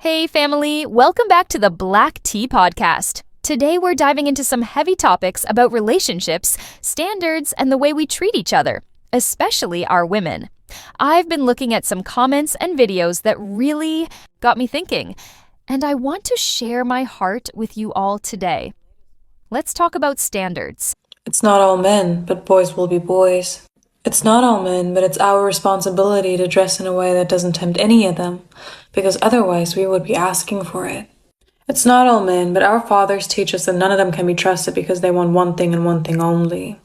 Hey family, welcome back to the Black Tea Podcast. Today we're diving into some heavy topics about relationships, standards, and the way we treat each other, especially our women. I've been looking at some comments and videos that really got me thinking, and I want to share my heart with you all today. Let's talk about standards. It's not all men, but boys will be boys. It's not all men, but it's our responsibility to dress in a way that doesn't tempt any of them, because otherwise we would be asking for it. It's not all men, but our fathers teach us that none of them can be trusted because they want one thing and one thing only.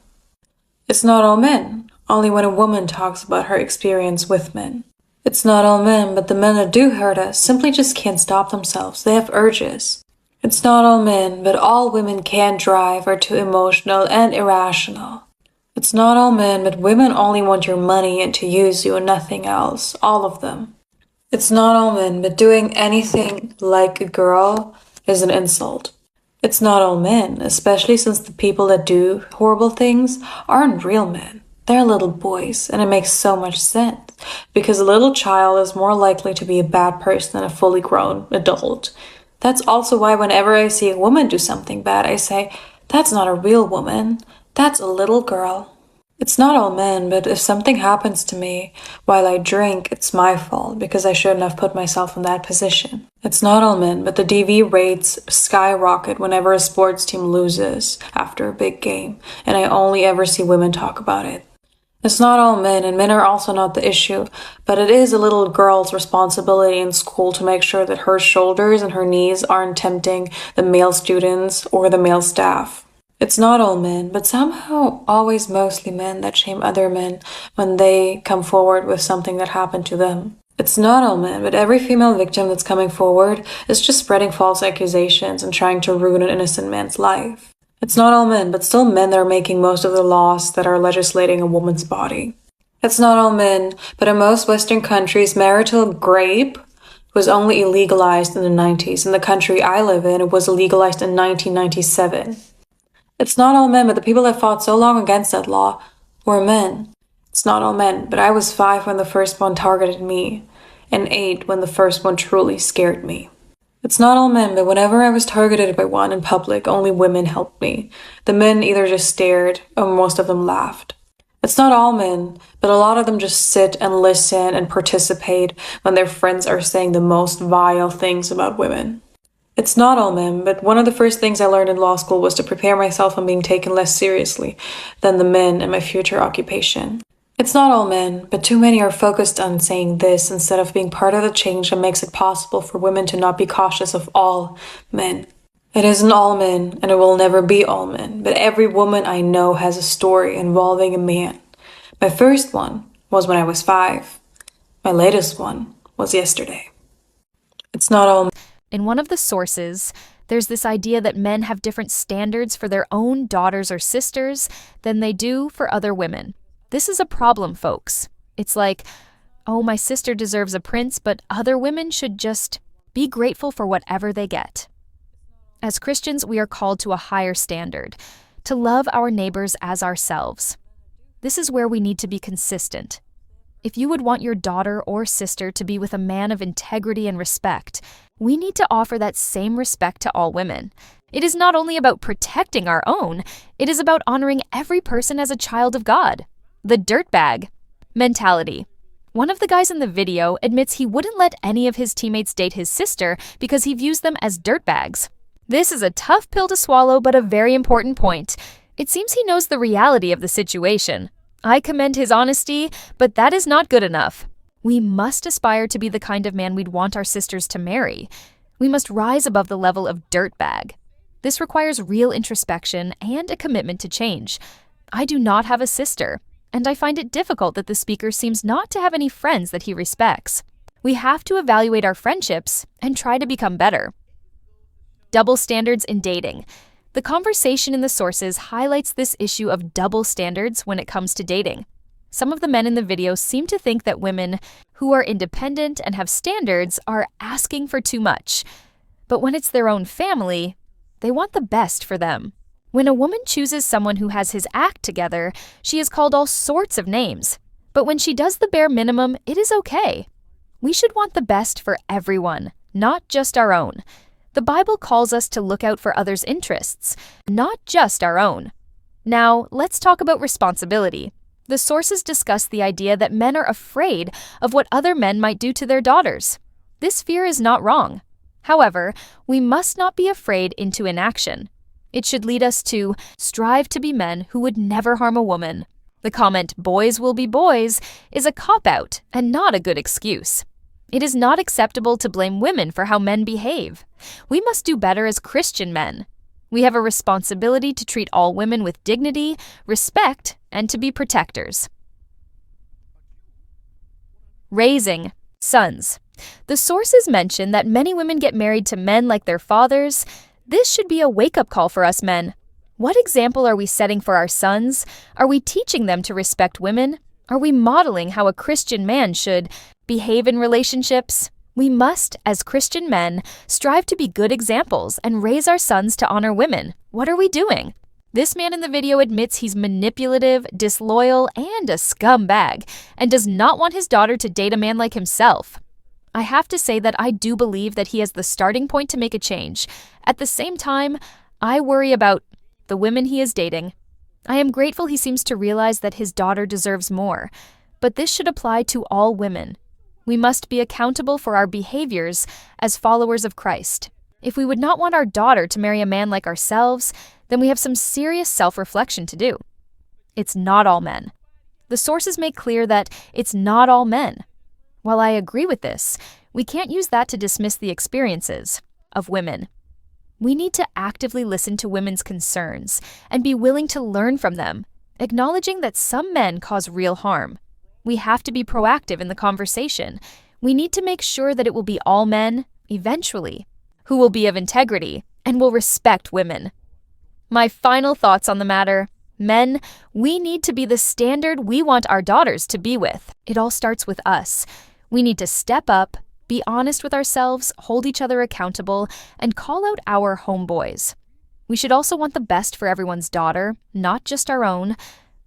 It's not all men, only when a woman talks about her experience with men. It's not all men, but the men that do hurt us simply just can't stop themselves. They have urges. It's not all men, but all women can't drive, are too emotional and irrational. It's not all men, but women only want your money and to use you and nothing else. All of them. It's not all men, but doing anything like a girl is an insult. It's not all men, especially since the people that do horrible things aren't real men. They're little boys, and it makes so much sense, because a little child is more likely to be a bad person than a fully grown adult. That's also why whenever I see a woman do something bad, I say, that's not a real woman. That's a little girl. It's not all men, but if something happens to me while I drink, it's my fault because I shouldn't have put myself in that position. It's not all men, but the DV rates skyrocket whenever a sports team loses after a big game, and I only ever see women talk about it. It's not all men, and men are also not the issue, but it is a little girl's responsibility in school to make sure that her shoulders and her knees aren't tempting the male students or the male staff. It's not all men, but somehow always mostly men that shame other men when they come forward with something that happened to them. It's not all men, but every female victim that's coming forward is just spreading false accusations and trying to ruin an innocent man's life. It's not all men, but still men that are making most of the laws that are legislating a woman's body. It's not all men, but in most Western countries, marital rape was only illegalized in the 90s. In the country I live in, it was legalized in 1997. It's not all men, but the people that fought so long against that law were men. It's not all men, but I was 5 when the first one targeted me, and 8 when the first one truly scared me. It's not all men, but whenever I was targeted by one in public, only women helped me. The men either just stared, or most of them laughed. It's not all men, but a lot of them just sit and listen and participate when their friends are saying the most vile things about women. It's not all men, but one of the first things I learned in law school was to prepare myself on being taken less seriously than the men in my future occupation. It's not all men, but too many are focused on saying this instead of being part of the change that makes it possible for women to not be cautious of all men. It isn't all men, and it will never be all men, but every woman I know has a story involving a man. My first one was when I was 5. My latest one was yesterday. It's not all men. In one of the sources, there's this idea that men have different standards for their own daughters or sisters than they do for other women. This is a problem, folks. It's like, oh, my sister deserves a prince, but other women should just be grateful for whatever they get. As Christians, we are called to a higher standard, to love our neighbors as ourselves. This is where we need to be consistent. If you would want your daughter or sister to be with a man of integrity and respect, we need to offer that same respect to all women. It is not only about protecting our own, it is about honoring every person as a child of God. The dirtbag mentality. One of the guys in the video admits he wouldn't let any of his teammates date his sister because he views them as dirtbags. This is a tough pill to swallow, but a very important point. It seems he knows the reality of the situation. I commend his honesty, but that is not good enough. We must aspire to be the kind of man we'd want our sisters to marry. We must rise above the level of dirtbag. This requires real introspection and a commitment to change. I do not have a sister, and I find it difficult that the speaker seems not to have any friends that he respects. We have to evaluate our friendships and try to become better. Double standards in dating. The conversation in the sources highlights this issue of double standards when it comes to dating. Some of the men in the video seem to think that women who are independent and have standards are asking for too much. But when it's their own family, they want the best for them. When a woman chooses someone who has his act together, she is called all sorts of names. But when she does the bare minimum, it is okay. We should want the best for everyone, not just our own. The Bible calls us to look out for others' interests, not just our own. Now, let's talk about responsibility. The sources discuss the idea that men are afraid of what other men might do to their daughters. This fear is not wrong. However, we must not be afraid into inaction. It should lead us to strive to be men who would never harm a woman. The comment, "boys will be boys," is a cop-out and not a good excuse. It is not acceptable to blame women for how men behave. We must do better as Christian men. We have a responsibility to treat all women with dignity, respect, and to be protectors. Raising sons. The sources mention that many women get married to men like their fathers. This should be a wake-up call for us men. What example are we setting for our sons? Are we teaching them to respect women? Are we modeling how a Christian man should behave in relationships? We must, as Christian men, strive to be good examples and raise our sons to honor women. What are we doing? This man in the video admits he's manipulative, disloyal, and a scumbag, and does not want his daughter to date a man like himself. I have to say that I do believe that he has the starting point to make a change. At the same time, I worry about the women he is dating. I am grateful he seems to realize that his daughter deserves more, but this should apply to all women. We must be accountable for our behaviors as followers of Christ. If we would not want our daughter to marry a man like ourselves, then we have some serious self-reflection to do. It's not all men. The sources make clear that it's not all men. While I agree with this, we can't use that to dismiss the experiences of women. We need to actively listen to women's concerns and be willing to learn from them, acknowledging that some men cause real harm. We have to be proactive in the conversation. We need to make sure that it will be all men, eventually, who will be of integrity and will respect women. My final thoughts on the matter: men, we need to be the standard we want our daughters to be with. It all starts with us. We need to step up, be honest with ourselves, hold each other accountable, and call out our homeboys. We should also want the best for everyone's daughter, not just our own.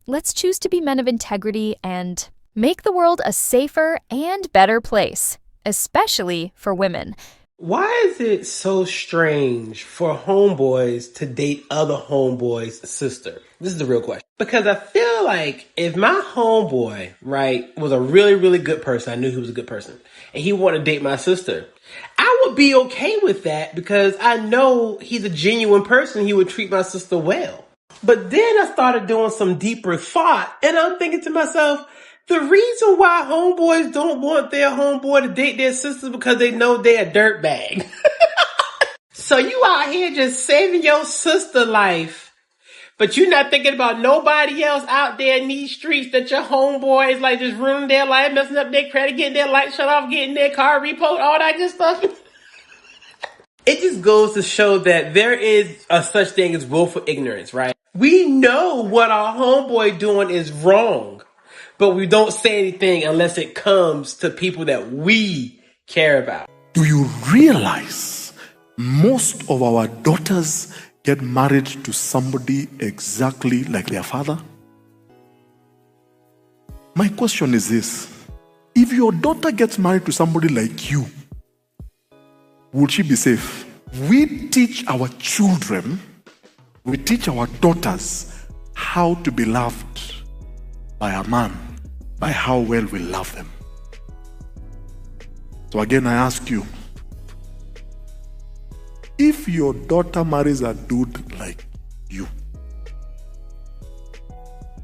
Let's choose to be men of integrity and make the world a safer and better place, especially for women. Why is it so strange for homeboys to date other homeboys' sister? This is the real question. Because I feel like if my homeboy, right, was a really, really good person, I knew he was a good person, and he wanted to date my sister, I would be okay with that because I know he's a genuine person. He would treat my sister well. But then I started doing some deeper thought, and I'm thinking to myself, the reason why homeboys don't want their homeboy to date their sisters because they know they're a dirtbag. So you out here just saving your sister life, but you're not thinking about nobody else out there in these streets that your homeboys like just ruining their life, messing up their credit, getting their light shut off, getting their car repoed, all that good stuff. It just goes to show that there is a such thing as willful ignorance, right? We know what our homeboy doing is wrong, but we don't say anything unless it comes to people that we care about. Do you realize most of our daughters get married to somebody exactly like their father? My question is this: if your daughter gets married to somebody like you, would she be safe? We teach our children, we teach our daughters how to be loved by a man, by how well we love them. So again, I ask you, if your daughter marries a dude like you,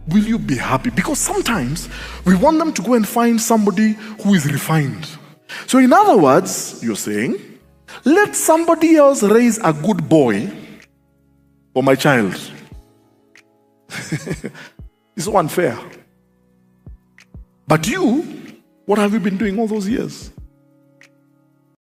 will you be happy? Because sometimes we want them to go and find somebody who is refined. So in other words, you're saying, let somebody else raise a good boy for my child. It's so unfair. But you, what have you been doing all those years?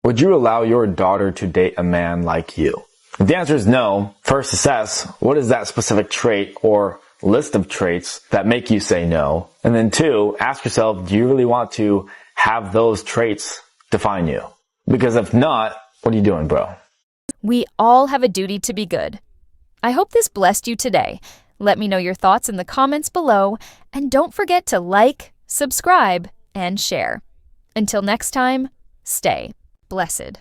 Would you allow your daughter to date a man like you? If the answer is no, first assess what is that specific trait or list of traits that make you say no. And then two, ask yourself, do you really want to have those traits define you? Because if not, what are you doing, bro? We all have a duty to be good. I hope this blessed you today. Let me know your thoughts in the comments below, and don't forget to like, subscribe, and share. Until next time, stay blessed.